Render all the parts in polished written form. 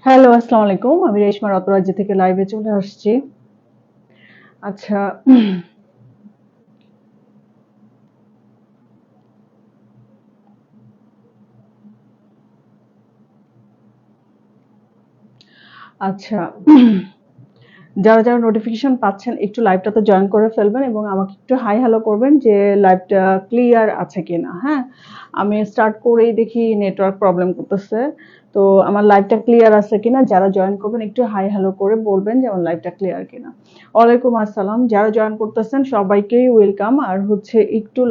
Hello, আসসালামু আলাইকুম। আমি রেশমা রতরাজ্য থেকে লাইভে চলে আসছি। আচ্ছা, আচ্ছা। যারা নোটিফিকেশন পাচ্ছেন একটু লাইভটাতে জয়েন করে ফেলবেন এবং আমাকে একটু হাই হ্যালো করবেন যে লাইভটা ক্লিয়ার আছে কিনা। হ্যাঁ, আমি স্টার্ট করেই দেখি নেটওয়ার্ক প্রবলেম করতেছে। তো আমার লাইভটা ক্লিয়ার আছে কিনা, যারা জয়েন করবেন একটু হাই হ্যালো করে বলবেন যে আমার লাইভটা ক্লিয়ার কিনা। ওয়ালাইকুম আসসালাম, যারা জয়েন করতেছেন সবাইকেই ওয়েলকাম। আর হচ্ছে একটু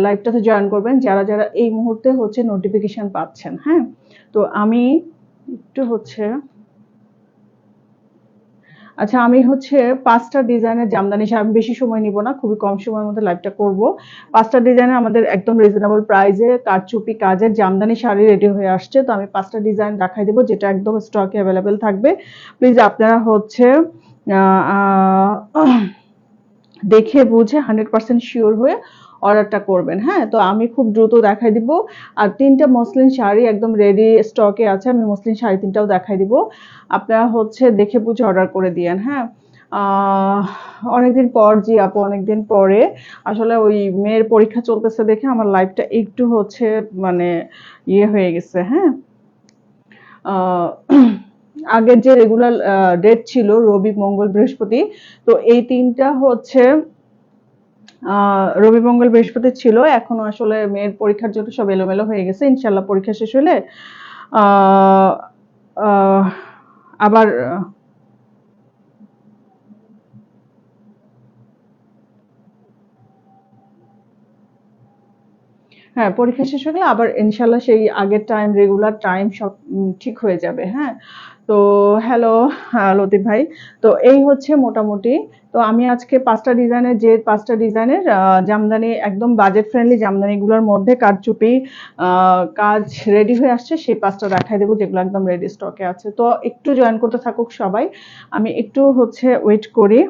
লাইভটাতে জয়েন করবেন যারা এই মুহূর্তে হচ্ছে নোটিফিকেশন পাচ্ছেন। হ্যাঁ, তো আমি একটু হচ্ছে আচ্ছা, আমি হচ্ছে ৫ টা ডিজাইনের জামদানি শাড়ি, আমি বেশি সময় নিব না, খুবই কম সময়ের মধ্যে লাইভটা করব। ৫ টা ডিজাইনের আমাদের একদম রিজনেবল প্রাইসে কারচুপি কাজের জামদানি শাড়ি রেডি হয়ে আসছে। তো আমি ৫ টা ডিজাইন দেখাই দেব যেটা একদম স্টকে অ্যাভেলেবেল থাকবে। প্লিজ আপনারা হচ্ছে আ আ দেখে বুঝে 100% শিওর হয়ে অর্ডারটা করবেন। হ্যাঁ, তো আমি খুব দ্রুত দেখাই দিব। আর ৩টা মসলিন শাড়ি একদম রেডি স্টকে আছে, আমি মসলিন শাড়ি ৩টাও দেখাই দিব। আপনারা হচ্ছে দেখে বুঝে অর্ডার করে দিয়েন। হ্যাঁ, অনেকদিন পর জি আপু, অনেকদিন পরে আসলে ওই মেয়ের পরীক্ষা চলতেছে দেখে আমার লাইফটা একটু হচ্ছে মানে ইয়ে হয়ে গেছে। হ্যাঁ, আহ, আগের যে রেগুলার ডেট ছিল রবি মঙ্গল বৃহস্পতি, তো এই তিনটা হচ্ছে রবি মঙ্গল বৃহস্পতি ছিল। এখনো আসলে মেয়ের পরীক্ষার জন্য সব এলোমেলো হয়ে গেছে। ইনশাল্লাহ পরীক্ষা শেষ হলে আহ, আহ, আবার হ্যাঁ, পরীক্ষা শেষ হলে আবার ইনশাল্লাহ সেই আগের টাইম, রেগুলার টাইম সব ঠিক হয়ে যাবে। হ্যাঁ, তো হ্যালো লতিফ ভাই। তো এই হচ্ছে মোটামুটি। তো আমি আজকে ৫টা ডিজাইনের, জামদানি একদম বাজেট ফ্রেন্ডলি জামদানিগুলোর মধ্যে কারচুপি কাজ রেডি হয়ে আসছে সেই ৫টা দেখাই দেবো যেগুলো একদম রেডি স্টকে আছে। তো একটু জয়েন করতে থাকুক সবাই, আমি একটু হচ্ছে ওয়েট করি।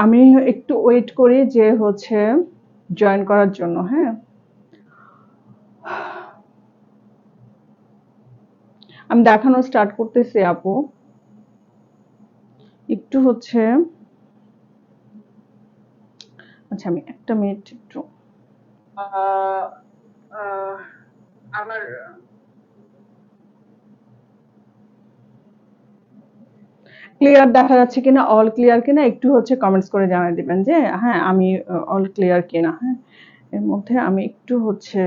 আমি একটু ওয়েট করি যে হচ্ছে জয়েন করার জন্য। হ্যাঁ, আমি দেখানো স্টার্ট করতেছি আপু। একটু হচ্ছে আচ্ছা, আমি একটা মিনিট একটু আহ, আহ, আবার ক্লিয়ার দেখা যাচ্ছে কিনা, অল ক্লিয়ার কিনা একটু হচ্ছে কমেন্টস করে জানিয়ে দিবেন যে হ্যাঁ আমি অল ক্লিয়ার কিনা। হ্যাঁ, এর মধ্যে আমি একটু হচ্ছে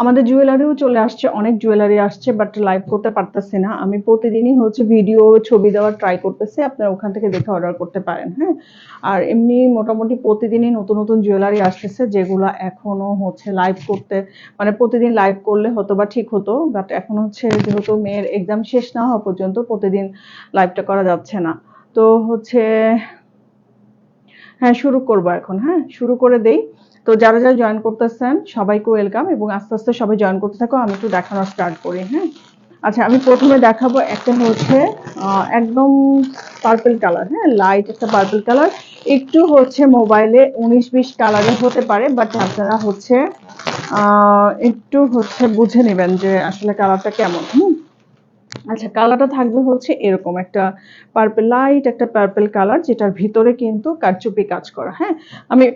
আমাদের জুয়েলারিও চলে আসছে, অনেক জুয়েলারি আসছে, বাট লাইভ করতে পারতেছি না। আমি প্রতিদিনই হচ্ছে ভিডিও ছবি দেওয়ার ট্রাই করতেছি, আপনারা ওখান থেকে দেখে অর্ডার করতে পারেন। হ্যাঁ, আর এমনি মোটামুটি প্রতিদিনই নতুন নতুন জুয়েলারি আসতেছে যেগুলো এখনো হচ্ছে লাইভ করতে, মানে প্রতিদিন লাইভ করলে হতো বা ঠিক হতো, বাট এখন হচ্ছে যেহেতু মেয়ের এক্সাম শেষ না হওয়া পর্যন্ত প্রতিদিন লাইভটা করা যাচ্ছে না। তো হচ্ছে হ্যাঁ, শুরু করব এখন। হ্যাঁ, শুরু করে দেই। তো যারা জয়েন করতেছেন সবাইকে ওয়েলকাম এবং আস্তে আস্তে সবাই জয়েন করতে থাকো, আমি একটু দেখানো স্টার্ট করি। হ্যাঁ, আচ্ছা, আমি প্রথমে দেখাবো একটা হচ্ছে একদম পার্পল কালার। হ্যাঁ, লাইট একটা পার্পল কালার, একটু হচ্ছে মোবাইলে ১৯-২০ কালারের হতে পারে, বাট আপনারা হচ্ছে একটু হচ্ছে বুঝে নেবেন যে আসলে কালারটা কেমন। হুম, আচ্ছা, কালারটা থাকবে হচ্ছে এরকম একটা পার্পল, লাইট একটা পার্পল কালার, যেটার ভিতরে কিন্তু কারচুপি কাজ করা। হ্যাঁ, আমি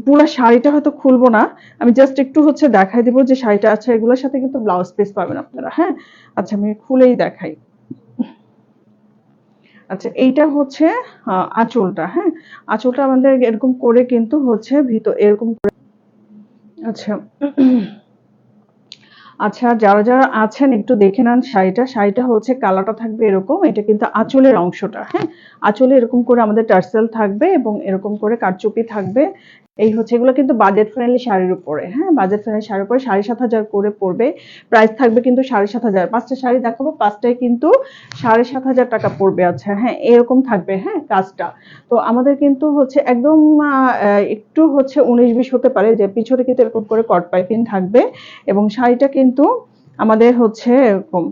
পুরো শাড়িটা হয়তো খুলবো না, আমি জাস্ট একটু হচ্ছে দেখাই দিব যে শাড়িটা আছে। এগুলোর সাথে কিন্তু ব্লাউজ পিস পাবেন আপনারা। হ্যাঁ, আচ্ছা, আমি খুলেই দেখাই। আচ্ছা, এইটা হচ্ছে আঁচলটা। হ্যাঁ, আঁচলটা আমাদের এরকম করে কিন্তু হচ্ছে ভিতর এরকম করে। আচ্ছা, আচ্ছা, যারা আছেন একটু দেখে নেন শাড়িটা। শাড়িটা হচ্ছে কালারটা থাকবে এরকম, এটা কিন্তু আঁচলের অংশটা। হ্যাঁ, আঁচলে এরকম করে আমাদের টার্সেল থাকবে এবং এরকম করে কারচুপি থাকবে। এই হচ্ছে, এগুলো কিন্তু বাজেট ফ্রেন্ডলি শাড়ির উপরে, হ্যাঁ, বাজেট ফ্রেন্ডলি শাড়ির উপরে 7,500 করে পড়বে। প্রাইস থাকবে কিন্তু 7,500। 5টা শাড়ি দেখাবো, 5টায় কিন্তু 7,500 টাকা পড়বে। আচ্ছা হ্যাঁ, এরকম থাকবে হ্যাঁ কাজটা। তো আমাদের কিন্তু হচ্ছে একদম একটু হচ্ছে 19-20 হতে পারে, যে পিছনে কিন্তু এরকম করে কট পাইপিং থাকবে, এবং শাড়িটা কিন্তু আমাদের হচ্ছে এরকম।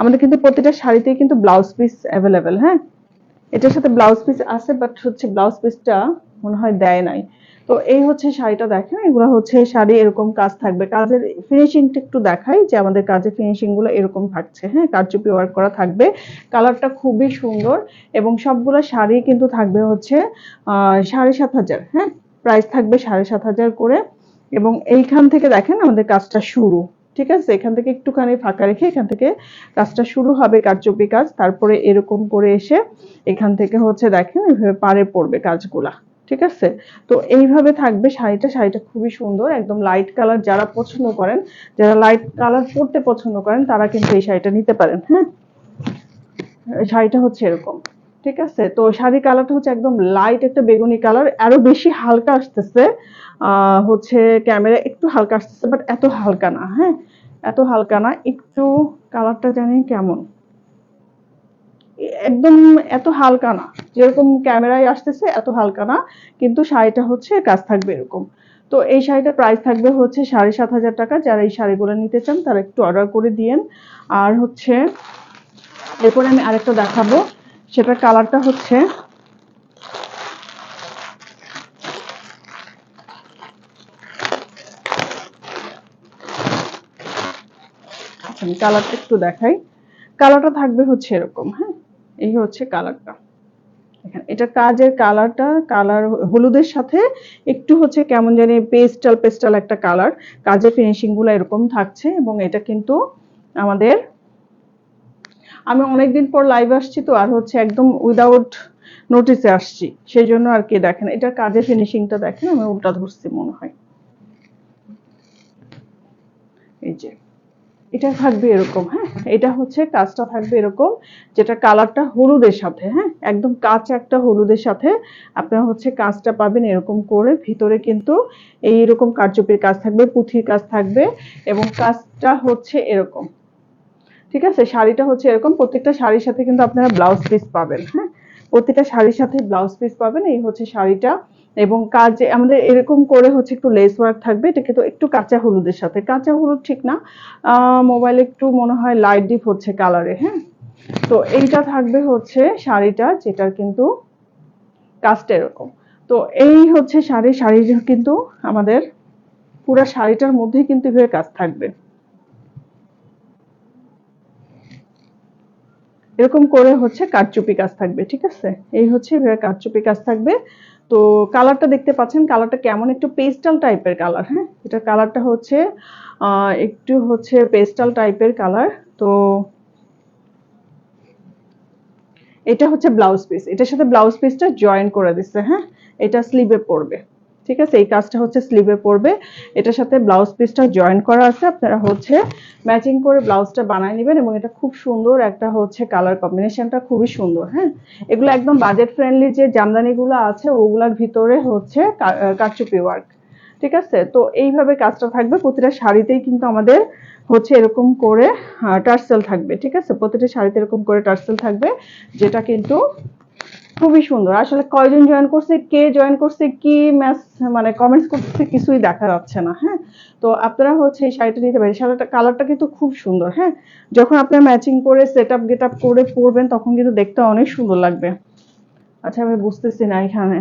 আমাদের কিন্তু প্রতিটা শাড়িতেই কিন্তু ব্লাউজ পিস অ্যাভেলেবেল, হ্যাঁ। এটার সাথে ব্লাউজ পিস আছে, বাট হচ্ছে ব্লাউজ পিসটা মনে হয় দেয় নাই। তো এই হচ্ছে শাড়িটা, দেখেন এগুলো হচ্ছে শাড়ি, এরকম কাজ থাকবে। কাজের ফিনিশিংটা একটু দেখাই, যে আমাদের কাজের ফিনিশিং গুলো এরকম থাকছে, হ্যাঁ, কারচুপি ওয়ার্ক করা থাকবে। কালারটা খুবই সুন্দর, এবং সবগুলো শাড়ি কিন্তু থাকবে হচ্ছে 7,500, হ্যাঁ, প্রাইস থাকবে 7,500 করে। এবং এইখান থেকে দেখেন আমাদের কাজটা শুরু, ঠিক আছে, এখান থেকে একটুখানি ফাঁকা রেখে এখান থেকে কাজটা শুরু হবে, কারচুপি কাজ। তারপরে এরকম করে এসে এখান থেকে হচ্ছে দেখেন এভাবে পাড়ে পড়বে কাজগুলা, ঠিক আছে। তো এইভাবে থাকবে শাড়িটা। শাড়িটা খুবই সুন্দর, একদম লাইট কালার, যারা পছন্দ করেন, যারা লাইট কালার পরতে পছন্দ করেন, তারা কিন্তু এই শাড়িটা নিতে পারেন, হ্যাঁ। শাড়িটা হচ্ছে এরকম, ঠিক আছে। তো শাড়ি কালারটা হচ্ছে একদম লাইট একটা বেগুনি কালার, আরো বেশি হালকা আসতেছে, হচ্ছে ক্যামেরা একটু হালকা আসতেছে, বাট এত হালকা না, হ্যাঁ, এত হালকা না, একটু কালারটা জানি কেমন, একদম এত হালকা না, যেরকম ক্যামেরায় আসতেছে এত হালকা না, কিন্তু শাড়িটা হচ্ছে কাজ থাকবে এরকম। তো এই শাড়িটার প্রাইস থাকবে হচ্ছে 7,500 টাকা। যারা এই শাড়িগুলো নিতে চান তারা একটু অর্ডার করে দিয়েন। আর হচ্ছে এরপরে আমি আরেকটা দেখাবো, সেটার কালারটা হচ্ছে, আমি কালারটা একটু দেখাই। কালারটা থাকবে হচ্ছে এরকম, হ্যাঁ, এই হচ্ছে কালারটা। এটা কাজের কালারটা, কালার হলুদের সাথে একটু হচ্ছে কেমন জানি পেস্টাল পেস্টাল একটা কালার, কাজের ফিনিশিং গুলো এরকম থাকছে। এবং এটা কিন্তু আমাদের, আমি অনেকদিন পর লাইভ আসছি তো, আর হচ্ছে একদম উইদাউট নোটিসে আসছি, সেই জন্য আর কি। দেখেন এটার কাজের ফিনিশিংটা দেখেন, আমি উল্টা ধরছি মনে হয়, এই যে এটা থাকবে এরকম, হ্যাঁ, এটা হচ্ছে কাজটা থাকবে এরকম, যেটা কালারটা হলুদের সাথে, হ্যাঁ, একদম কাঁচা একটা হলুদের সাথে আপনারা হচ্ছে কাজটা পাবেন এরকম করে। ভিতরে কিন্তু এইরকম কারচুপির কাজ থাকবে, পুঁথির কাজ থাকবে, এবং কাজটা হচ্ছে এরকম, ঠিক আছে। শাড়িটা হচ্ছে এরকম, প্রত্যেকটা শাড়ির সাথে কিন্তু আপনারা ব্লাউজ পিস পাবেন, হ্যাঁ, প্রত্যেকটা শাড়ির সাথে ব্লাউজ পিস পাবেন। এই হচ্ছে শাড়িটা, এবং কাজে আমাদের এরকম করে হচ্ছে একটু লেস ওয়ার্ক থাকবে। এটা কিন্তু একটু কাঁচা হলুদের সাথে, কাঁচা হলুদ ঠিক না, মোবাইলে একটু মনে হয় লাইট ডিপ হচ্ছে কালারে, হ্যাঁ। তো এইটা থাকবে হচ্ছে শাড়িটা, যেটার কিন্তু কাজটা এরকম। তো এই হচ্ছে শাড়ির কিন্তু আমাদের পুরা শাড়িটার মধ্যে কিন্তু এভাবে কাজ থাকবে, এরকম করে হচ্ছে কারচুপি কাজ থাকবে, ঠিক আছে। এই হচ্ছে এভাবে কারচুপি কাজ থাকবে। তো কালারটা দেখতে পাচ্ছেন, কালারটা কেমন, একটু পেস্টাল টাইপের কালার, হ্যাঁ, এটা কালারটা হচ্ছে একটু হচ্ছে পেস্টাল টাইপের কালার। তো এটা হচ্ছে ব্লাউজ পিস, এটার সাথে ব্লাউজ পিসটা জয়েন করে দিচ্ছে, হ্যাঁ, এটা স্লিভে পড়বে, ঠিক আছে। এই কাজটা হচ্ছে স্লিভে পড়বে, এটার সাথে ব্লাউজ পিসটা জয়েন করা আছে। আপনারা হচ্ছে ম্যাচিং করে ব্লাউজটা বানায় নেবেন, এবং এটা খুব সুন্দর একটা হচ্ছে কালার কম্বিনেশনটা খুবই সুন্দর, হ্যাঁ। এগুলো একদম বাজেট ফ্রেন্ডলি, যে জামদানিগুলো আছে ওগুলার ভিতরে হচ্ছে কারচুপি ওয়ার্ক, ঠিক আছে। তো এইভাবে কাজটা থাকবে প্রতিটা শাড়িতেই, কিন্তু আমাদের হচ্ছে এরকম করে টার্সেল থাকবে, ঠিক আছে। প্রতিটা শাড়িতে এরকম করে টার্সেল থাকবে, যেটা কিন্তু খুবই সুন্দর। আসলে কয়জন জয়েন করছে, কে জয়েন করছে, কি ম্যাচ মানে কমেন্টস করতেছে, কিছুই দেখা যাচ্ছে না, হ্যাঁ। তো আপনারা হচ্ছে এই শাড়িটা নিতে পারেন, শাড়িটা কালারটা কিন্তু খুব সুন্দর, হ্যাঁ। যখন আপনারা ম্যাচিং করে সেট আপ গেট আপ করে পরবেন, তখন কিন্তু দেখতে অনেক সুন্দর লাগবে। আচ্ছা আমি বুঝতেছি না এখানে,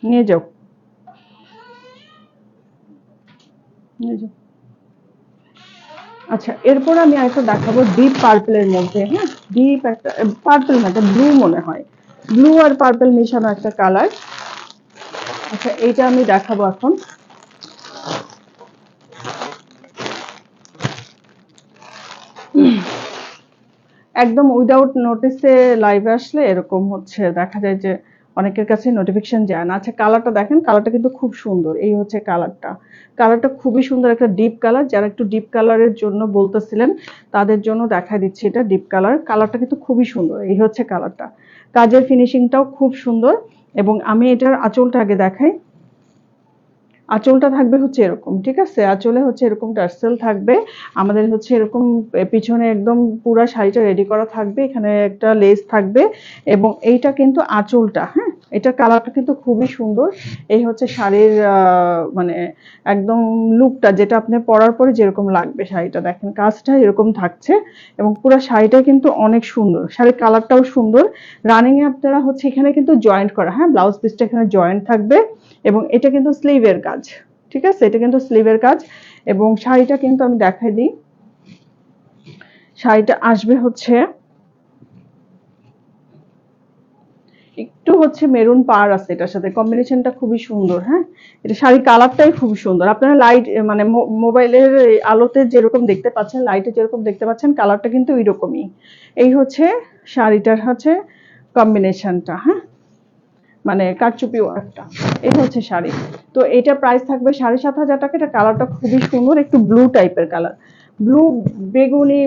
নিয়ে যাও, নিয়ে যাও। আচ্ছা এরপর আমি আরেকটা দেখাবো ডিপ পার্পলের মধ্যে, হ্যাঁ, ডিপ একটা পার্পল না, ব্লু মনে হয়, ব্লু আর পার্পল মেশানো একটা কালার। আচ্ছা এইটা আমি দেখাবো এখন। একদম উইদাউট নোটিসে লাইভে আসলে এরকম হচ্ছে দেখা যায় যে অনেকের কাছে নোটিফিকেশন যায় না। আচ্ছা কালারটা দেখেন, কালারটা কিন্তু খুব সুন্দর। এই হচ্ছে কালারটা, কালারটা খুবই সুন্দর, একটা ডিপ কালার। যারা একটু ডিপ কালারের জন্য বলতেছিলেন তাদের জন্য দেখা দিচ্ছি এটা ডিপ কালার। কালারটা কিন্তু খুবই সুন্দর। এই হচ্ছে কালারটা, কাজের ফিনিশিংটাও খুব সুন্দর। এবং আমি এটার আঁচলটা আগে দেখাই। আঁচলটা থাকবে হচ্ছে এরকম, ঠিক আছে? আঁচলে হচ্ছে এরকম টার্সেল থাকবে। আমাদের হচ্ছে এরকম পিছনে একদম পুরা শাড়িটা রেডি করা থাকবে, এখানে একটা লেস থাকবে। এবং এইটা কিন্তু আঁচলটা, হ্যাঁ, এটার কালারটা কিন্তু খুবই সুন্দর। এই হচ্ছে শাড়ির মানে একদম লুকটা, যেটা আপনি পরার পরে যেরকম লাগবে শাড়িটা। দেখেন কাজটা এরকম থাকছে এবং পুরো শাড়িটা কিন্তু অনেক সুন্দর। শাড়ির কালারটাও সুন্দর। রানিং এ আপনারা হচ্ছে এখানে কিন্তু জয়েন্ট করা, হ্যাঁ, ব্লাউজ পিসটা এখানে জয়েন্ট থাকবে। এবং এটা কিন্তু স্লিভের কাজ, ঠিক আছে? এটা কিন্তু স্লিভের কাজ। এবং শাড়িটা কিন্তু আমি দেখাই দিই। শাড়িটা আসবে হচ্ছে একটু হচ্ছে মেরুন পার আছে এটার সাথে, কম্বিনেশনটা খুবই সুন্দর। হ্যাঁ, এটা শাড়ির কালারটাই খুব সুন্দর। আপনারা লাইট মানে মোবাইলের আলোতে যেরকম দেখতে পাচ্ছেন, লাইটে যেরকম দেখতে পাচ্ছেন, কালারটা কিন্তু ওইরকমই। এই হচ্ছে শাড়িটার হচ্ছে কম্বিনেশনটা, হ্যাঁ, মানে কারচুপি ওয়ার্কটা। এই হচ্ছে শাড়ি। তো এটা প্রাইস থাকবে 7,500 টাকা। এটা কালারটা খুবই সুন্দর, একটু ব্লু টাইপের কালার, ব্লু বেগুনি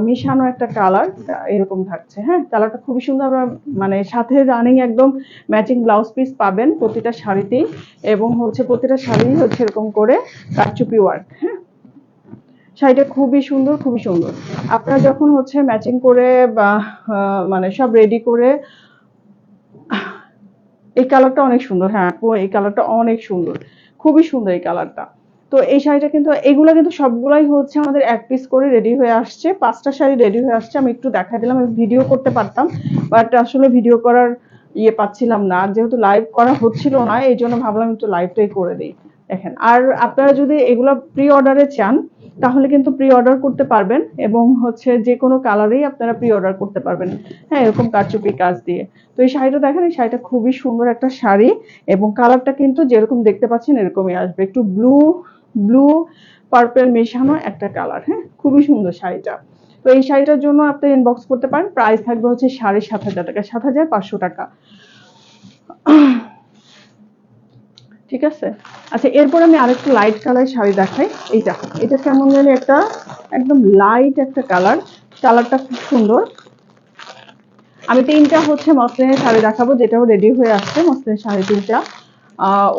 মিশানো একটা কালার এরকম থাকছে। হ্যাঁ, কালারটা খুবই সুন্দর। আমরা মানে সাথে রানিং একদম ম্যাচিং ব্লাউজ পিস পাবেন প্রতিটা শাড়িতেই। এবং হচ্ছে প্রতিটা শাড়ি হচ্ছে এরকম করে কারচুপি ওয়ার্ক। হ্যাঁ, শাড়িটা খুবই সুন্দর, খুবই সুন্দর। আপনারা যখন হচ্ছে ম্যাচিং করে বা মানে সব রেডি করে, এই কালারটা অনেক সুন্দর। হ্যাঁ আপু, এই কালারটা অনেক সুন্দর, খুবই সুন্দর এই কালারটা। তো এই শাড়িটা কিন্তু, এগুলা কিন্তু সবগুলাই হচ্ছে আমাদের এক পিস করে রেডি হয়ে আসছে। 5টা শাড়ি রেডি হয়ে আসছে। আমি একটু দেখা দিলাম, আমি ভিডিও করতে পারতাম বাট আসলে ভিডিও করার পাচ্ছিলাম না, যেহেতু লাইভ করা হচ্ছিল না, এই জন্য ভাবলাম একটু লাইভটাই করে দিই। দেখেন, আর আপনারা যদি এগুলো প্রি অর্ডারে চান তাহলে কিন্তু প্রি অর্ডার করতে পারবেন। এবং হচ্ছে যে কোনো কালারেই আপনারা প্রি অর্ডার করতে পারবেন, হ্যাঁ, এরকম কারচুপি কাজ দিয়ে। তো এই শাড়িটা দেখেন, এই শাড়িটা খুবই সুন্দর একটা শাড়ি। এবং কালারটা কিন্তু যেরকম দেখতে পাচ্ছেন এরকমই আসবে, একটু ব্লু ব্লু পার্পল মেশানো একটা কালার। হ্যাঁ, খুবই সুন্দর শাড়িটা। তো এই শাড়িটার জন্য আপনি ইনবক্স করতে পারেন। প্রাইস থাকবে হচ্ছে 7,500 টাকা, 7,500 টাকা। ঠিক আছে। আচ্ছা, এরপর আমি আরেকটু লাইট কালার শাড়ি দেখাই। এইটা, এটা কেমন জানি একটা একদম লাইট একটা কালার, কালারটা খুব সুন্দর। আমি 3টা হচ্ছে মসলিনের শাড়ি দেখাবো, যেটাও রেডি হয়ে আসছে মসলিনের শাড়ি 3টা।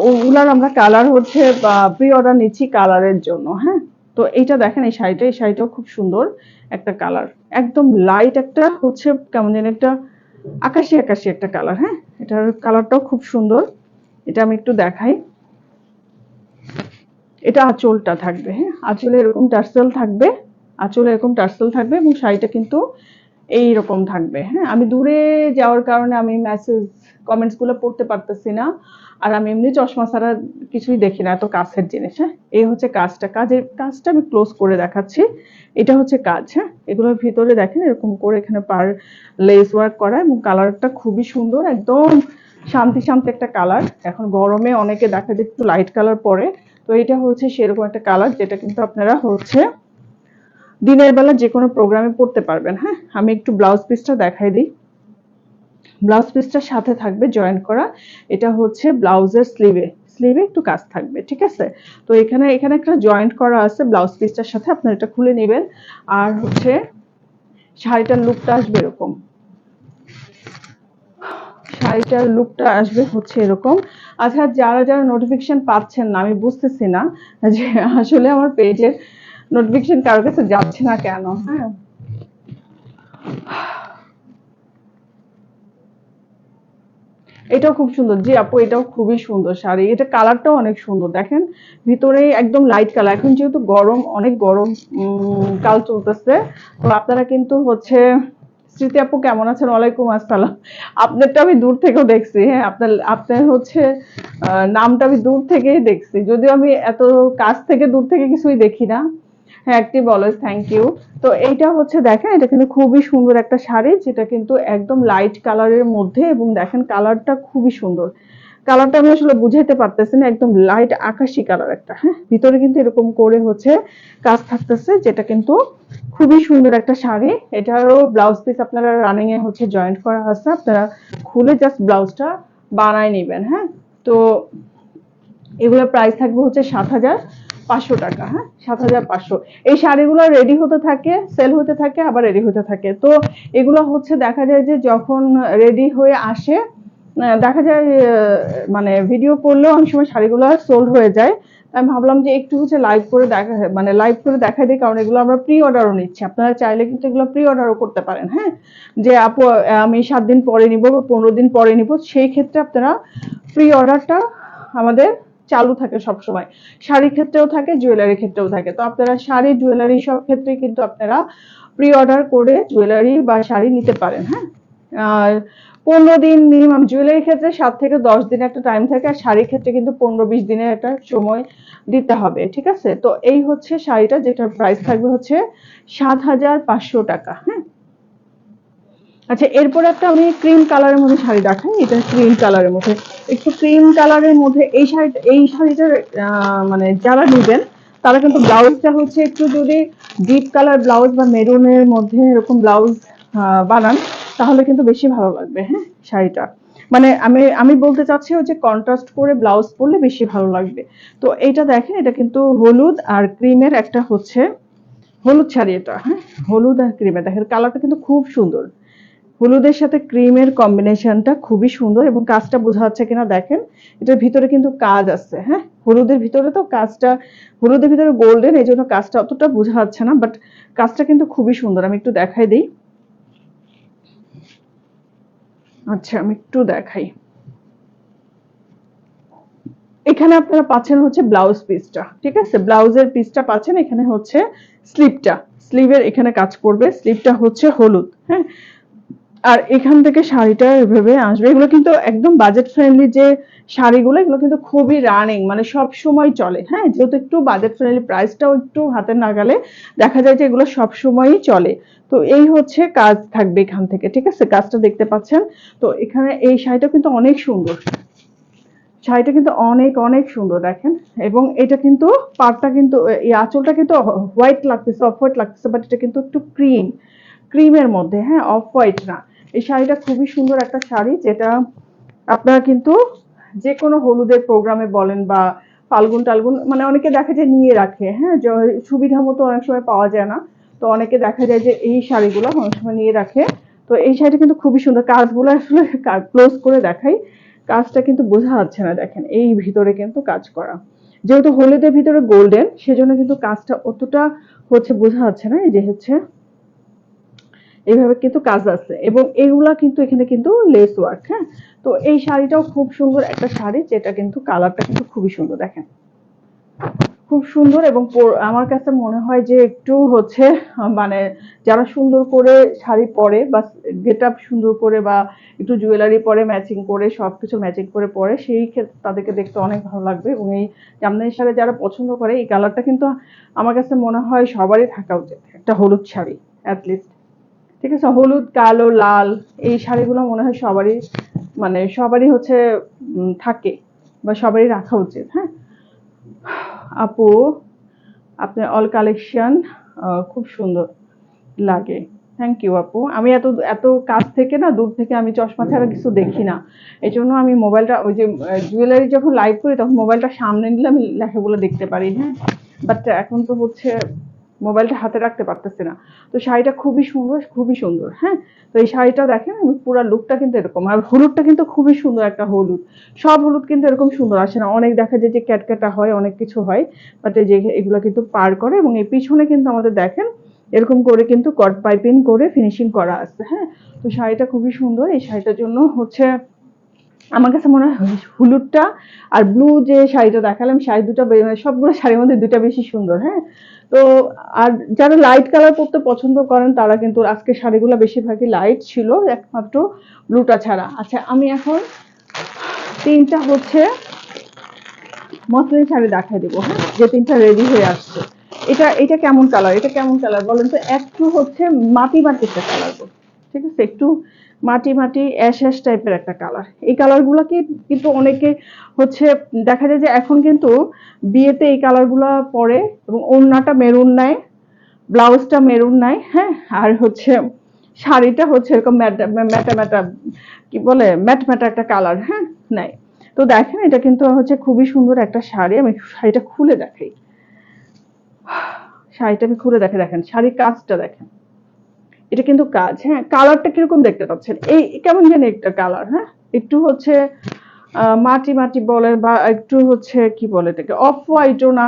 ওগুলার আমরা কালার হচ্ছে প্রি অর্ডার নিচ্ছি কালারের জন্য। হ্যাঁ, তো এইটা দেখেন, এই শাড়িটা, এই শাড়িটাও খুব সুন্দর একটা কালার, একদম লাইট একটা হচ্ছে কেমন যেন একটা আকাশি আকাশি একটা কালার। হ্যাঁ, এটার কালারটাও খুব সুন্দর। এটা আমি একটু দেখাই। এটা আঁচলটা থাকবে, হ্যাঁ, আঁচলে এরকম টার্সেল থাকবে, আঁচলে এরকম টার্সেল থাকবে। এবং শাড়িটা কিন্তু এইরকম থাকবে। হ্যাঁ, আমি দূরে যাওয়ার কারণে আমি মেসেজ কমেন্টস গুলো পড়তে পারতেছি না। আর আমি এমনি চশমা ছাড়া কিছুই দেখি না, এত কাছের জিনিস। হ্যাঁ, এই হচ্ছে কাজটা, কাজের কাজটা আমি ক্লোজ করে দেখাচ্ছি। এটা হচ্ছে কাজ। হ্যাঁ, এগুলোর ভিতরে দেখেন এরকম করে এখানে পার লেস ওয়ার্ক করা। এবং কালারটা খুবই সুন্দর, একদম শান্তি শান্তি একটা কালার। এখন গরমে অনেকে দেখা যায় একটু লাইট কালার পরে, তো এটা হচ্ছে সেরকম একটা কালার, যেটা কিন্তু আপনারা হচ্ছে দিনের বেলা যে কোনো প্রোগ্রামে পড়তে পারবেন। হ্যাঁ, আমি একটু ব্লাউজ পিসটা দেখাই দিই। ব্লাউজ পিসটার সাথে থাকবে জয়েন্ট করা। এটা হচ্ছে ব্লাউজের স্লিভে, স্লিভে একটু কাজ থাকবে, ঠিক আছে? তো এখানে এখানে একটা জয়েন্ট করা আছে ব্লাউজ পিসটার সাথে, আপনারা এটা খুলে নেবেন। আর হচ্ছে শাড়িটার লুকটা আসবে এরকম, শাড়িটার লুকটা আসবে হচ্ছে এরকম। আচ্ছা, যারা যারা নোটিফিকেশন পাচ্ছেন না, আমি বুঝতেছি না যে আসলে আমার পেজের নোটিফিকেশন কারোর কাছে যাচ্ছে না কেন। হ্যাঁ, এটাও খুব সুন্দর। জি আপু, এটাও খুবই সুন্দর শাড়ি। এটা কালারটাও অনেক সুন্দর। দেখেন ভিতরে একদম লাইট কালার। এখন যেহেতু গরম, অনেক গরম কাল চলতেছে, তো আপনারা কিন্তু হচ্ছে, স্মৃতি আপু কেমন আছেন? ওয়ালাইকুম আসসালাম। আপনারটা আমি দূর থেকেও দেখছি। হ্যাঁ, আপনার আপনার হচ্ছে নামটা আমি দূর থেকেই দেখছি, যদিও আমি এত কাছ থেকে দূর থেকে কিছুই দেখি না। হ্যাঁ, অ্যাক্টিভ অলওয়েজ, থ্যাংক ইউ। তো এইটা হচ্ছে দেখেন, এটা কিন্তু খুবই সুন্দর একটা শাড়ি, যেটা কিন্তু একদম লাইট কালারের মধ্যে। এবং দেখেন কালারটা খুবই সুন্দর, কালারটা আমি আসলে বুঝাইতে পারতেছি না, একদম লাইট আকাশি কালার একটা। হ্যাঁ, ভিতরে কিন্তু এরকম করে হচ্ছে কাজ থাকতেছে, যেটা কিন্তু খুবই সুন্দর একটা শাড়ি। এটারও ব্লাউজ পিস আপনারা রানিং এ হচ্ছে জয়েন্ট করা আছে, আপনারা খুলে জাস্ট ব্লাউজটা বানায় নেবেন। হ্যাঁ, তো এগুলোর প্রাইস থাকবে হচ্ছে ৭,৫০০ টাকা। হ্যাঁ, ৭,৫০০। এই শাড়িগুলো রেডি হতে থাকে, সেল হতে থাকে, আবার রেডি হতে থাকে। তো এগুলো হচ্ছে দেখা যায় যে যখন রেডি হয়ে আসে, দেখা যায় মানে ভিডিও করলেও অনেক সময় শাড়িগুলো সোল্ড হয়ে যায়। আমি ভাবলাম যে একটু হচ্ছে লাইভ করে দেখা, মানে লাইভ করে দেখাই দিই, কারণ এগুলো আমরা প্রি অর্ডারও নিচ্ছি। আপনারা চাইলে কিন্তু এগুলো প্রি অর্ডারও করতে পারেন। হ্যাঁ, যে আপু আমি ৭ দিন পরে নিব বা ১৫ দিন পরে নিব, সেই ক্ষেত্রে আপনারা প্রি অর্ডারটা আমাদের চালু থাকে সব সময়। শাড়ির ক্ষেত্রেও থাকে, জুয়েলারির ক্ষেত্রেও থাকে। তো আপনারা শাড়ি, জুয়েলারি সব ক্ষেত্রে কিন্তু আপনারা প্রি অর্ডার করে জুয়েলারি বা শাড়ি নিতে পারেন। হ্যাঁ, আর ১৫ দিন মিনিমাম, জুয়েলারির ক্ষেত্রে ৭ থেকে ১০ দিন একটা টাইম থাকে, আর শাড়ির ক্ষেত্রে কিন্তু ১৫-২০ দিনের একটা সময় দিতে হবে। ঠিক আছে, তো এই হচ্ছে শাড়িটা, যেটার প্রাইস থাকবে হচ্ছে ৭,৫০০ টাকা। হ্যাঁ, আচ্ছা, এরপরে একটা আমি ক্রিম কালারের মধ্যে শাড়ি দেখাই। এটা ক্রিম কালারের মধ্যে, একটু ক্রিম কালারের মধ্যে এই শাড়িটার মানে যারা নেবেন তারা কিন্তু ব্লাউজটা হচ্ছে একটু যদি ডিপ কালার ব্লাউজ বা মেরুনের মধ্যে এরকম ব্লাউজ বানান, তাহলে কিন্তু বেশি ভালো লাগবে। হ্যাঁ, শাড়িটা মানে আমি বলতে চাচ্ছি হচ্ছে কন্ট্রাস্ট করে ব্লাউজ পরলে বেশি ভালো লাগবে। তো এইটা দেখেন, এটা কিন্তু হলুদ আর ক্রিমের একটা হচ্ছে হলুদ শাড়ি এটা। হ্যাঁ, হলুদ আর ক্রিমের, দেখেন কালারটা কিন্তু খুব সুন্দর। হলুদের সাথে ক্রিমের কম্বিনেশনটা খুবই সুন্দর, এবং কাজটা বোঝা যাচ্ছে কিনা দেখেন, এটার ভিতরে কিন্তু কাজ আছে। হ্যাঁ, হলুদের ভিতরে তো কাজটা, হলুদের ভিতরে গোল্ডেন, এই জন্য কাজটা অতটা বোঝা যাচ্ছে না, বাট কাজটা কিন্তু খুবই সুন্দর। আমি একটু দেখাই দিই। আচ্ছা, আমি একটু দেখাই। এখানে আপনারা পাচ্ছেন হচ্ছে ব্লাউজ পিসটা। ঠিক আছে, ব্লাউজের পিসটা পাচ্ছেন। এখানে হচ্ছে স্লিভটা, স্লিভের এখানে কাজ করবে, স্লিভটা হচ্ছে হলুদ। হ্যাঁ, আর এখান থেকে শাড়িটা এভাবে আসবে। এগুলো কিন্তু একদম বাজেট ফ্রেন্ডলি যে শাড়িগুলো, এগুলো কিন্তু খুবই রানিং, মানে সব সময় চলে। হ্যাঁ, যেহেতু একটু বাজেট ফ্রেন্ডলি, প্রাইসটাও একটু হাতের নাগালে, দেখা যায় যে এগুলো সব সময়ই চলে। তো এই হচ্ছে কাজ থাকবে এখান থেকে। ঠিক আছে, কাজটা দেখতে পাচ্ছেন। তো এখানে এই শাড়িটা কিন্তু অনেক সুন্দর, শাড়িটা কিন্তু অনেক অনেক সুন্দর দেখেন। এবং এটা কিন্তু পাড়টা কিন্তু, এই আঁচলটা কিন্তু হোয়াইট লাগতেছে, অফ হোয়াইট লাগতেছে, বাট এটা কিন্তু একটু ক্রিমের মধ্যে। হ্যাঁ, অফ হোয়াইট না। এই শাড়িটা খুবই সুন্দর একটা শাড়ি, যেটা আপনারা কিন্তু যে কোনো হলুদের প্রোগ্রামে বলেন বা ফাল্গুন টালগুন, মানে অনেকে দেখা যায় নিয়ে রাখে। হ্যাঁ, সুবিধা মতো অনেক সময় পাওয়া যায় না, তো অনেকে দেখা যায় যে এই শাড়িগুলো অনেক সময় নিয়ে রাখে। তো এই শাড়িটা কিন্তু খুবই সুন্দর। কাজগুলো আসলে ক্লোজ করে দেখাই, কাজটা কিন্তু বোঝা যাচ্ছে না, দেখেন এই ভিতরে কিন্তু কাজ করা। যেহেতু হলুদের ভিতরে গোল্ডেন, সেজন্য কিন্তু কাজটা অতটা হচ্ছে বোঝা যাচ্ছে না। এই যে হচ্ছে এইভাবে কিন্তু কাজ আছে, এবং এগুলা কিন্তু এখানে কিন্তু লেস ওয়ার্ক। হ্যাঁ, তো এই শাড়িটাও খুব সুন্দর একটা শাড়ি, যেটা কিন্তু কালারটা কিন্তু খুবই সুন্দর দেখেন, খুব সুন্দর। এবং আমার কাছে মনে হয় যে একটু হচ্ছে মানে যারা সুন্দর করে শাড়ি পরে বা গেট আপ সুন্দর করে, বা একটু জুয়েলারি পরে ম্যাচিং করে, সবকিছু ম্যাচিং করে পরে, সেই ক্ষেত্রে তাদেরকে দেখতে অনেক ভালো লাগবে। এবং এই জামদানি শাড়ি যারা পছন্দ করে, এই কালারটা কিন্তু আমার কাছে মনে হয় সবারই থাকা উচিত, একটা হলুদ শাড়ি অ্যাটলিস্ট। ঠিক আছে, হলুদ, কালো, লাল, এই শাড়িগুলো মনে হয় সবারই, মানে সবারই হচ্ছে থাকে, বা সবারই রাখা উচিত। হ্যাঁ, আপু আপনার অল কালেকশন খুব সুন্দর লাগে। থ্যাংক ইউ আপু। আমি এত এত কাছ থেকে না, দূর থেকে আমি চশমা ছাড়া কিছু দেখি না, এই জন্য আমি মোবাইলটা, ওই যে জুয়েলারি যখন লাইভ করি তখন মোবাইলটা সামনে নিলে আমি লেখাগুলো দেখতে পারি। হ্যাঁ, বাট এখন তো হচ্ছে মোবাইলটা হাতে রাখতে পারতেছি না। তো শাড়িটা খুবই সুন্দর, খুবই সুন্দর। হ্যাঁ, তো এই শাড়িটা দেখেন, আমি পুরো লুকটা কিন্তু এরকম। আর হলুদটা কিন্তু খুবই সুন্দর একটা হলুদ। সব হলুদ কিন্তু এরকম সুন্দর আসে না, অনেক দেখা যায় যে ক্যাটক্যাটা হয়, অনেক কিছু হয়, বাট এই যে এগুলো কিন্তু পার করে। এবং এই পিছনে কিন্তু আমাদের দেখেন এরকম করে কিন্তু কট পাইপিং করে ফিনিশিং করা আছে। হ্যাঁ, তো শাড়িটা খুবই সুন্দর। এই শাড়িটার জন্য হচ্ছে আমার কাছে মনে হয় হলুদটা আর ব্লু যে শাড়িটা দেখালাম, শাড়ি দুটো সবগুলো শাড়ির মধ্যে দুটা বেশি সুন্দর। হ্যাঁ, তো আর যারা লাইট কালার পরতে পছন্দ করেন, তারা কিন্তু আজকে শাড়িগুলো বেশিরভাগই লাইট ছিল, একমাত্র ব্লুটা ছাড়া। আচ্ছা, আমি এখন তিনটা হচ্ছে মসলিন শাড়ি দেখাই দেবো। হ্যাঁ, যে তিনটা রেডি হয়ে আসছে। এটা এটা কেমন কালার, এটা কেমন কালার বলেন তো? একটু হচ্ছে মাটি মাটি একটা কালার, ঠিক আছে, একটু মাটি মাটি অ্যাশ অ্যাশ টাইপের একটা কালার। এই কালারগুলোকে কিন্তু অনেকে হচ্ছে দেখা যায় যে এখন কিন্তু বিয়েতে এই কালারগুলা পরে এবং ওড়নাটা মেরুন নেয়, ব্লাউজটা মেরুন নাই, হ্যাঁ, আর হচ্ছে শাড়িটা হচ্ছে এরকম ম্যাটা ম্যাটা ম্যাটা কি বলে ম্যাট ম্যাটা একটা কালার, হ্যাঁ, নাই। তো দেখেন এটা কিন্তু হচ্ছে খুবই সুন্দর একটা শাড়ি। আমি শাড়িটা খুলে দেখাই, শাড়িটা আমি খুলে দেখে দেখেন শাড়ির কাজটা দেখেন, এটা কিন্তু কাজ, হ্যাঁ। কালারটা কিরকম দেখতে পাচ্ছেন, এই কেমন জানি একটা কালার, হ্যাঁ, একটু হচ্ছে মাটি মাটি বলে বা একটু হচ্ছে কি বলে এটাকে অফ হোয়াইটও না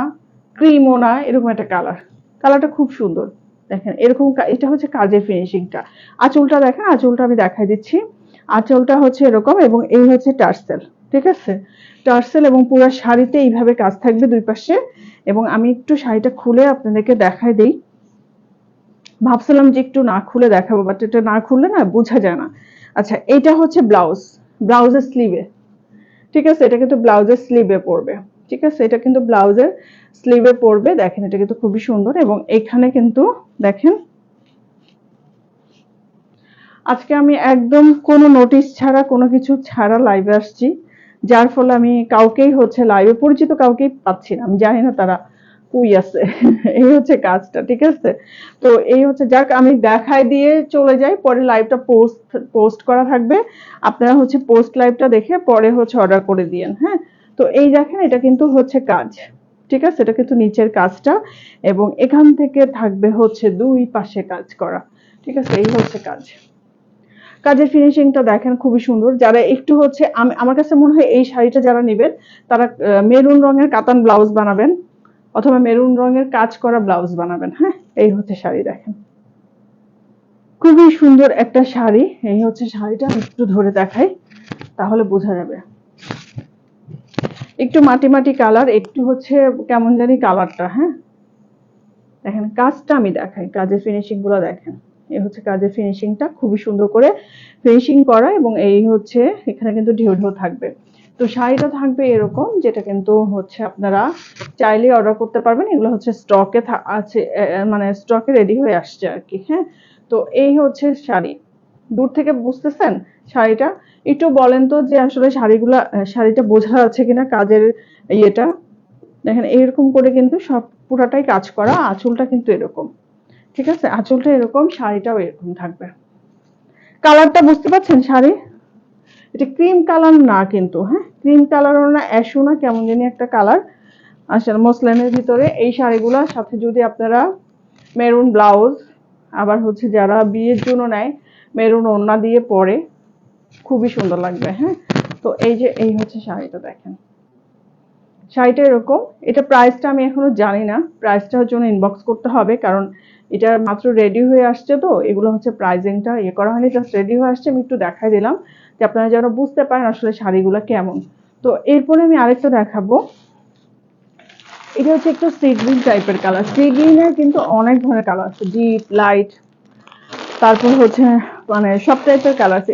ক্রিমও না, এরকম একটা কালার। কালারটা খুব সুন্দর দেখেন, এরকম এটা হচ্ছে কাজের ফিনিশিংটা। আঁচলটা দেখেন, আঁচলটা আমি দেখাই দিচ্ছি। আঁচলটা হচ্ছে এরকম এবং এই হচ্ছে টার্সেল, ঠিক আছে, টার্সেল এবং পুরো শাড়িতে এইভাবে কাজ থাকবে দুই পাশে। এবং আমি একটু শাড়িটা খুলে আপনাদেরকে দেখাই দিই। ভাবছিলাম যে একটু না খুলে দেখাবো, বাট এটা না খুললে না বোঝা যায় না। আচ্ছা, এটা হচ্ছে ব্লাউজ, ব্লাউজের স্লিভে, ঠিক আছে, এটা কিন্তু ব্লাউজের স্লিভে পড়বে, ঠিক আছে, এটা কিন্তু ব্লাউজের স্লিভে পড়বে। দেখেন এটা কিন্তু খুবই সুন্দর এবং এখানে কিন্তু দেখেন আজকে আমি একদম কোনো নোটিশ ছাড়া কোনো কিছু ছাড়া লাইভে আসছি, যার ফলে আমি কাউকেই হচ্ছে লাইভে পরিচিত কাউকেই পাচ্ছি না, আমি জানি না তারা কই আছে। এই হচ্ছে কাজটা, ঠিক আছে। তো এই হচ্ছে যাক, আমি দেখাই দিয়ে চলে যাই, পরে লাইভটা পোস্ট করা থাকবে, আপনারা হচ্ছে পোস্ট লাইভটা দেখে পরে হচ্ছে অর্ডার করে দিয়েন, হ্যাঁ। তো এই দেখেন এটা কিন্তু হচ্ছে কাজ, ঠিক আছে, এটা কিন্তু নিচের কাজটা এবং এখান থেকে থাকবে হচ্ছে দুই পাশে কাজ করা, ঠিক আছে, এই হচ্ছে কাজ। কাজের ফিনিশিংটা দেখেন খুবই সুন্দর। যারা একটু হচ্ছে আমার কাছে মনে হয় এই শাড়িটা যারা নেবেন তারা মেরুন রঙের কাতান ব্লাউজ বানাবেন অথবা মেরুন রঙের কাজ করা ব্লাউজ বানাবেন, হ্যাঁ। এই হচ্ছে শাড়ি দেখেন, খুবই সুন্দর একটা শাড়ি। এই হচ্ছে শাড়িটা, আমি একটু ধরে দেখাই তাহলে বোঝা যাবে। একটু মাটি মাটি কালার, একটু হচ্ছে কেমন জানি কালারটা, হ্যাঁ। দেখেন কাজটা আমি দেখাই, কাজের ফিনিশিং গুলো দেখেন। এই হচ্ছে কাজের ফিনিশিংটা, খুবই সুন্দর করে ফিনিশিং করা এবং এই হচ্ছে এখানে কিন্তু ঢেউ ঢেউ থাকবে। তো শাড়িটা থাকবে এরকম, যেটা কিন্তু হচ্ছে আপনারা চাইলে অর্ডার করতে পারবেন। এগুলো হচ্ছে স্টকে আছে, মানে স্টকে রেডি হয়ে আসছে আর কি, হ্যাঁ। তো এই হচ্ছে শাড়ি, দূর থেকে বুঝতেছেন শাড়িটা? একটু বলেন তো যে আসলে শাড়িটা বোঝা যাচ্ছে কিনা কাজের ইয়েটা। দেখেন এরকম করে কিন্তু সব পুরাটাই কাজ করা, আঁচলটা কিন্তু এরকম, ঠিক আছে, আঁচলটা এরকম, শাড়িটাও এরকম থাকবে। কালারটা বুঝতে পারছেন শাড়ি, এটা ক্রিম কালার না কিন্তু, হ্যাঁ, ক্রিম কালারও না, অ্যাশও না, কেমন জানি একটা কালার আসলে মসলিনের ভিতরে। এই শাড়িগুলোর সাথে যদি আপনারা মেরুন ব্লাউজ, আবার হচ্ছে যারা বিয়ের জন্য নেয় মেরুন ওড়না দিয়ে পরে খুবই সুন্দর লাগবে, হ্যাঁ। তো এই যে এই হচ্ছে শাড়িটা দেখেন, শাড়িটা এরকম। এটা প্রাইসটা আমি এখনো জানি না, প্রাইসটার জন্য ইনবক্স করতে হবে, কারণ এটা মাত্র রেডি হয়ে আসছে, তো এগুলো হচ্ছে প্রাইজিংটা ইয়ে করা হয়নি, জাস্ট রেডি হয়ে আসছে। আমি একটু দেখাই দিলাম যে আপনারা যেন বুঝতে পারেন আসলে শাড়িগুলো কেমন। তো এরপরে আমি আরেকটা দেখাবো, এটা হচ্ছে একটু সি গ্রিন টাইপের কালার। সি গ্রিনের কিন্তু অনেক ধরনের কালার আছে, ডিপ লাইট, তারপর হচ্ছে মানে সব টাইপের কালার আছে।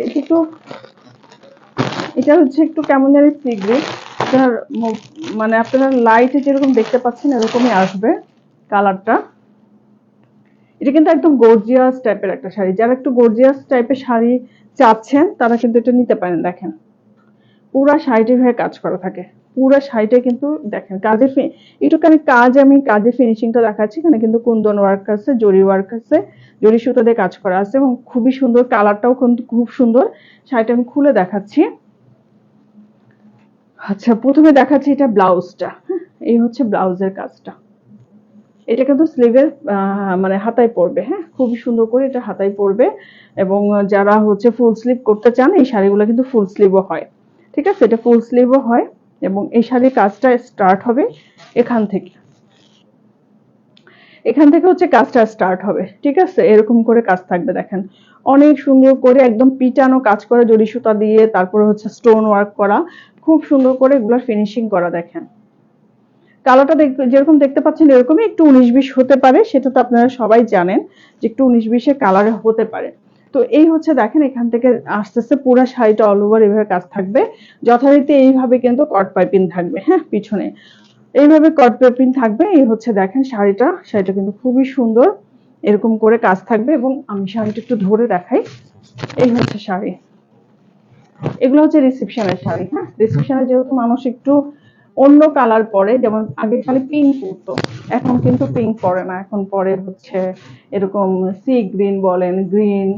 এটা হচ্ছে একটু কেমন জানি সি গ্রিন, আপনার মানে আপনারা লাইটে যেরকম দেখতে পাচ্ছেন এরকমই আসবে কালারটা। এটা কিন্তু একদম গর্জিয়াস টাইপের একটা শাড়ি, যারা একটু গর্জিয়াস টাইপের শাড়ি চাচ্ছেন তারা কিন্তু এটা নিতে পারেন। দেখেন পুরা শাড়িটি হয়ে কাজ করা থাকে, পুরা শাড়িটা কিন্তু দেখেন কাজের একটুখানি কাজ, আমি কাজের ফিনিশিংটা দেখাচ্ছি। এখানে কিন্তু কুন্দন ওয়ার্ক আছে, জরি ওয়ার্ক আছে, জরি সুতো দিয়ে কাজ করা আছে এবং খুবই সুন্দর, কালারটাও কিন্তু খুব সুন্দর। শাড়িটা আমি খুলে দেখাচ্ছি। আচ্ছা, প্রথমে দেখাচ্ছি এটা ব্লাউজটা, এই হচ্ছে ব্লাউজের কাজটা। এটা কিন্তু স্লিভের মানে হাতায় পড়বে, হ্যাঁ, খুবই সুন্দর করে এটা হাতায় পড়বে। এবং যারা হচ্ছে ফুল স্লিভ করতে চান এই শাড়িগুলো কিন্তু ফুল স্লিভও হয়, ঠিক আছে, এটা ফুল স্লিভও হয়। এবং এই শাড়ির কাজটা স্টার্ট হবে এখান থেকে, হচ্ছে কাজটা স্টার্ট হবে, ঠিক আছে, এরকম করে কাজ থাকবে। দেখেন অনেক সুন্দর করে একদম পিটানো কাজ করে জরি সুতা দিয়ে, তারপরে হচ্ছে স্টোন ওয়ার্ক করা, খুব সুন্দর করে এগুলোর ফিনিশিং করা। দেখেন কালারটা যেরকম দেখতে পাচ্ছেন এরকমই, একটু 19-20 হতে পারে, সেটা তো আপনারা সবাই জানেন যে একটু 19-20 কালারে হতে পারে। তো এই হচ্ছে দেখেন এখান থেকে আস্তে আস্তে পুরো শাড়িটা অল ওভার এইভাবে কাজ থাকবে, যথারীতি এইভাবে কিন্তু কট পাইপিং থাকবে, হ্যাঁ, পিছনে এইভাবে কট পাইপিং থাকবে। এই হচ্ছে দেখেন শাড়িটা কিন্তু খুবই সুন্দর এরকম করে কাজ থাকবে এবং আমি শাড়িটা একটু ধরে দেখাই। এই হচ্ছে শাড়ি, এগুলো হচ্ছে রিসেপশনের শাড়ি। হ্যাঁ, রিসেপশনে যেহেতু মানুষ একটু অন্য কালার পরে, যেমন আগে খালি পিঙ্ক পরতো, এখন কিন্তু পিঙ্ক পরে না, এখন পরে হচ্ছে এরকম সি গ্রিন বলেন, গ্রিন,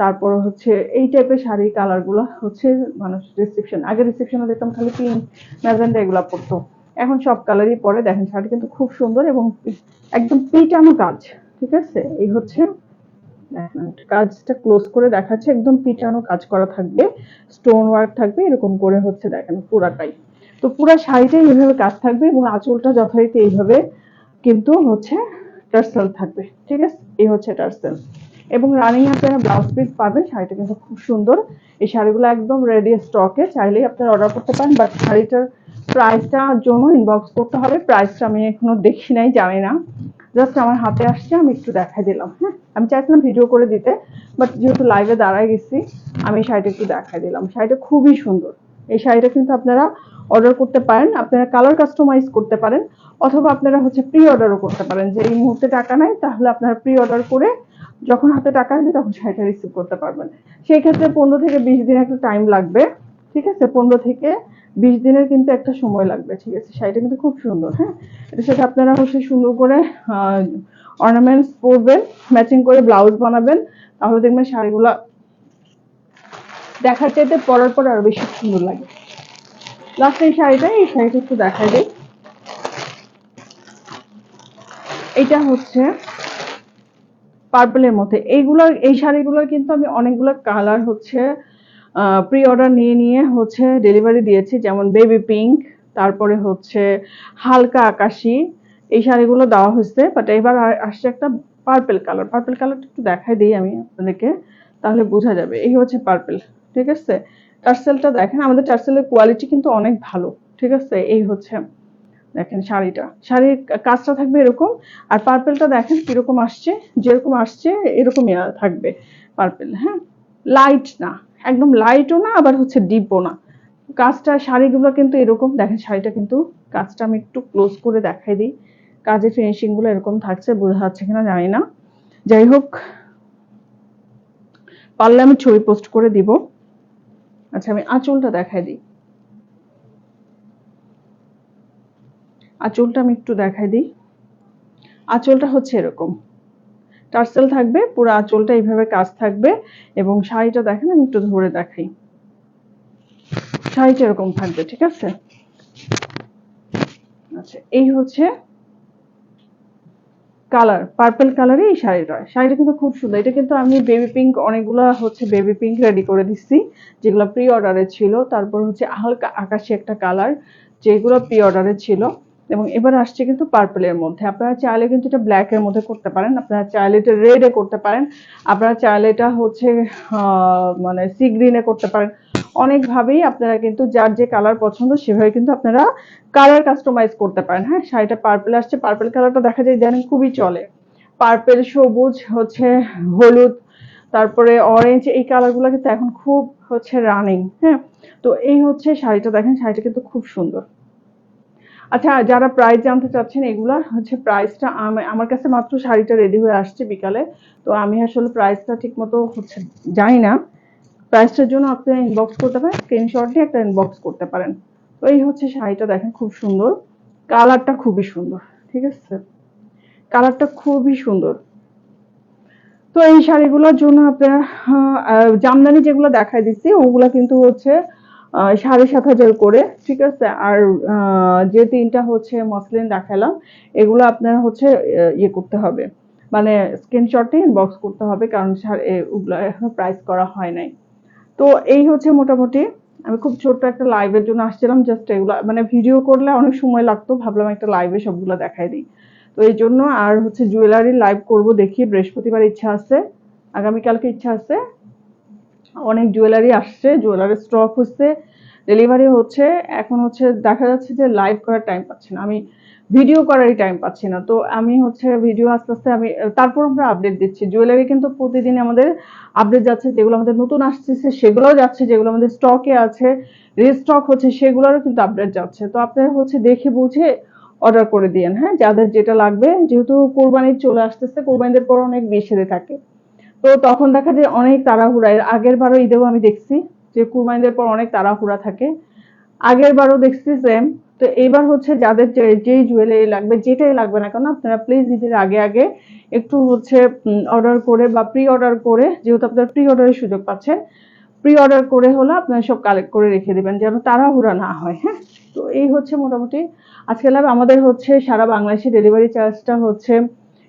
তারপর হচ্ছে এই টাইপের শাড়ি কালার গুলো হচ্ছে মানুষ রিসেপশন, আগে রিসেপশনে দেখতাম খালি পিঙ্ক ম্যাজেন্টা এগুলা পরতো, এখন সব কালারই পরে। দেখেন শাড়ি কিন্তু খুব সুন্দর এবং একদম পিটানো কাজ। ঠিক আছে, এই হচ্ছে কাজটা ক্লোজ করে দেখাচ্ছে, একদম পিটানো কাজ করা থাকবে, স্টোন ওয়ার্ক থাকবে, এরকম করে হচ্ছে দেখেন পুরাটাই। তো পুরা শাড়িটাই এইভাবে কাজ থাকবে এবং আঁচলটা যথারীতি এইভাবে কিন্তু হচ্ছে টার্সেল থাকবে। ঠিক আছে, এই হচ্ছে টার্সেল এবং রানিং আপনারা ব্লাউজ পিস পাবেন। শাড়িটা কিন্তু খুব সুন্দর, এই শাড়িগুলো একদম রেডি স্টকে, চাইলেই আপনারা অর্ডার করতে পারেন। বাট শাড়িটার প্রাইসটার জন্য ইনবক্স করতে হবে, প্রাইসটা আমি এখনো দেখি নাই, জানি না, জাস্ট আমার হাতে আসছে, আমি একটু দেখাই দিলাম। হ্যাঁ, আমি চাইছিলাম ভিডিও করে দিতে, বাট যেহেতু লাইভে দাঁড়ায় গেছি, আমি শাড়িটা একটু দেখাই দিলাম। শাড়িটা খুবই সুন্দর, এই শাড়িটা কিন্তু আপনারা অর্ডার করতে পারেন, আপনারা কালার কাস্টমাইজ করতে পারেন, অথবা আপনারা হচ্ছে প্রি অর্ডারও করতে পারেন, যে এই মুহূর্তে টাকা নাই তাহলে আপনারা প্রি অর্ডার করে যখন হাতে টাকা আসবে তখন শাড়িটা রিসিভ করতে পারবেন। সেই ক্ষেত্রে 15 থেকে 20 দিন একটা টাইম লাগবে। ঠিক আছে, 15 থেকে 20 দিনের কিন্তু একটা সময় লাগবে। ঠিক আছে, শাড়িটা কিন্তু খুব সুন্দর। হ্যাঁ, এটার সাথে আপনারা হচ্ছে সুন্দর করে অর্নামেন্টস পরবেন, ম্যাচিং করে ব্লাউজ বানাবেন, তাহলে দেখবেন শাড়িগুলা দেখার চাইতে পরার পর আরো বেশি সুন্দর লাগে। লাস্ট এই শাড়িটা একটু দেখাই দিই। এটা হচ্ছে পার্পলের মধ্যে, এই শাড়িগুলোর কিন্তু আমি অনেকগুলো কালার হচ্ছে প্রি অর্ডার নিয়ে হচ্ছে ডেলিভারি দিয়েছি, যেমন বেবি পিঙ্ক, তারপরে হচ্ছে হালকা আকাশি, এই শাড়িগুলো দেওয়া হয়েছে। বাট এবার আসছে একটা পার্পল কালার, পার্পল কালারটা একটু দেখাই দিই আমি আপনাদেরকে, তাহলে বোঝা যাবে। এই হচ্ছে পার্পল। ঠিক আছে, টার্সেলটা দেখেন, আমাদের টার্সেলের কোয়ালিটি কিন্তু অনেক ভালো। ঠিক আছে, এই হচ্ছে দেখেন শাড়ির কাজটা থাকবে এরকম, আর পার্পেলটা দেখেন কিরকম আসছে, যেরকম আসছে এরকমই থাকবে পার্পেল। হ্যাঁ, লাইট না, একদম লাইটও না, আবার হচ্ছে ডিপও না, কাজটা শাড়িগুলো কিন্তু এরকম। দেখেন শাড়িটা কিন্তু কাজটা আমি একটু ক্লোজ করে দেখাই দিই, কাজের ফিনিশিং গুলো এরকম থাকছে, বোঝা যাচ্ছে কিনা জানি না, যাই হোক পারলে আমি ছবি পোস্ট করে দিব। আচ্ছা, আমি আঁচলটা দেখাই দিই, আঁচলটা আমি একটু দেখাই দিই। আঁচলটা হচ্ছে এরকম, টার্সেল থাকবে, পুরো আঁচলটা এইভাবে কাজ থাকবে এবং শাড়িটা দেখেন, আমি একটু ধরে দেখাই, শাড়িটা এরকম থাকবে। ঠিক আছে, আচ্ছা এই হচ্ছে কালার, পার্পল কালারে এই শাড়িটা কিন্তু খুব সুন্দর। এটা কিন্তু আমি বেবি পিঙ্ক, অনেকগুলো হচ্ছে বেবি পিঙ্ক রেডি করে দিচ্ছি যেগুলো প্রি অর্ডারে ছিল, তারপর হচ্ছে হালকা আকাশি একটা কালার যেগুলো প্রি অর্ডারে ছিল, এবং এবার আসছে কিন্তু পার্পলের মধ্যে। আপনারা চাইলে কিন্তু এটা ব্ল্যাক এর মধ্যে করতে পারেন, আপনারা চাইলে এটা রেড এ করতে পারেন, আপনারা চাইলে এটা হচ্ছে মানে সি গ্রিনে করতে পারেন, অনেকভাবেই আপনারা কিন্তু যার যে কালার পছন্দ সেভাবে কিন্তু আপনারা কালার কাস্টমাইজ করতে পারেন। হ্যাঁ, শাড়িটা পার্পল আসছে, পার্পল কালারটা দেখা যায় জানেন খুবই চলে, পার্পল, সবুজ, হচ্ছে হলুদ, তারপরে অরেঞ্জ, এই কালারগুলো কিন্তু এখন খুব হচ্ছে রানিং। হ্যাঁ, তো এই হচ্ছে শাড়িটা দেখেন, শাড়িটা কিন্তু খুব সুন্দর। আচ্ছা, যারা প্রাইস জানতে চাচ্ছেন, এগুলা হচ্ছে প্রাইসটা আমার কাছে মাত্র শাড়িটা রেডি হয়ে আসছে বিকালে, তো আমি আসলে প্রাইসটা ঠিক মতো হচ্ছে জানি না, প্রাইসটার জন্য আপনি ইনবক্স করতে পারেন, স্ক্রিনশট দিয়ে একটা ইনবক্স করতে পারেন। তো এই হচ্ছে শাড়িটা দেখেন, খুব সুন্দর, কালারটা খুবই সুন্দর। ঠিক আছে, কালারটা খুবই সুন্দর। তো এই শাড়িগুলোর জন্য আপনারা জামদানি যেগুলো দেখাই দিচ্ছি ওগুলা কিন্তু হচ্ছে 7,500 করে। ঠিক আছে, আর যে তিনটা হচ্ছে মসলিন দেখালাম এগুলো আপনারা হচ্ছে ইয়ে করতে হবে, মানে স্ক্রিনশটে ইনবক্স করতে হবে, কারণ ওগুলো এখনো প্রাইস করা হয় নাই। তো এই হচ্ছে মোটামুটি, আমি খুব ছোট্ট একটা লাইভের জন্য আসছিলাম, জাস্ট এগুলা মানে ভিডিও করলে অনেক সময় লাগতো, ভাবলাম একটা লাইভে সবগুলো দেখাই দিই, তো এই জন্য। আর হচ্ছে জুয়েলারি লাইভ করব, দেখি বৃহস্পতিবার ইচ্ছা আছে, আগামীকালকে ইচ্ছা আছে, অনেক জুয়েলারি আসছে, জুয়েলারি স্টক হচ্ছে, ডেলিভারি হচ্ছে, এখন হচ্ছে দেখা যাচ্ছে যে লাইভ করার টাইম পাচ্ছি না, আমি ভিডিও করারই টাইম পাচ্ছি না, তো আমি হচ্ছে ভিডিও আস্তে আস্তে আমি তারপর আমরা আপডেট দিচ্ছি। জুয়েলারি কিন্তু প্রতিদিন আমাদের আপডেট যাচ্ছে, যেগুলো আমাদের নতুন আসতেছে সেগুলোও যাচ্ছে, যেগুলো আমাদের স্টকে আছে রিস্টক হচ্ছে সেগুলোরও কিন্তু আপডেট যাচ্ছে, তো আপনারা হচ্ছে দেখে বুঝে অর্ডার করে দিয়েন। হ্যাঁ, যাদের যেটা লাগবে, যেহেতু কোরবানি চলে আসতেছে, কোরবানিদের পর অনেক বেশি থাকে, তো তখন দেখা যায় অনেক তাড়াহুড়া। এর আগের বারও ঈদেও আমি দেখছি যে কুরবানিদের পর অনেক তাড়াহুড়া থাকে, আগের বারও দেখছি সেম। তো এইবার হচ্ছে যাদের যেই জুয়েলারি লাগবে, যেটাই লাগবে না কেন, আপনারা প্লিজ ঈদের আগে আগে একটু হচ্ছে অর্ডার করে বা প্রি অর্ডার করে, যেহেতু আপনারা প্রি অর্ডারের সুযোগ পাচ্ছেন, প্রি অর্ডার করে হলো আপনারা সব কালেক্ট করে রেখে দিবেন, যেন তাড়াহুড়া না হয়। হ্যাঁ, তো এই হচ্ছে মোটামুটি আজকে লাভ। আমাদের হচ্ছে সারা বাংলাদেশে ডেলিভারি চার্জটা হচ্ছে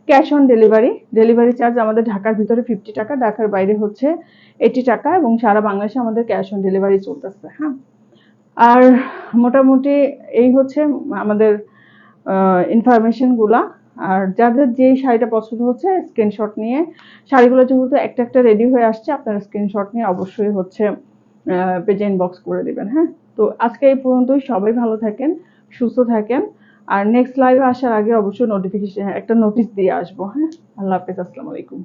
cash on delivery. Delivery charge আমাদের ঢাকার ভিতরে 50 টাকা, ঢাকার বাইরে হচ্ছে 80 টাকা, এবং সারা বাংলাদেশে আমাদের ক্যাশ অন ডেলিভারি চলতেছে। হ্যাঁ, আর মোটামুটি এই হচ্ছে আমাদের ইনফরমেশন গুলা। আর যাদের যেই শাড়িটা পছন্দ হচ্ছে স্ক্রিনশট নিয়ে, শাড়িগুলো যেহেতু একটা একটা রেডি হয়ে আসছে, আপনারা স্ক্রিনশট নিয়ে অবশ্যই হচ্ছে পেজে ইনবক্স করে দিবেন। হ্যাঁ, তো আজকে এই পর্যন্তই। সবাই ভালো থাকেন, সুস্থ থাকেন। আর নেক্সট লাইভে আসার আগে অবশ্যই নোটিফিকেশন একটা নোটিশ দিয়ে আসবো। হ্যাঁ, আল্লাহ হাফেজ, আসসালামু আলাইকুম।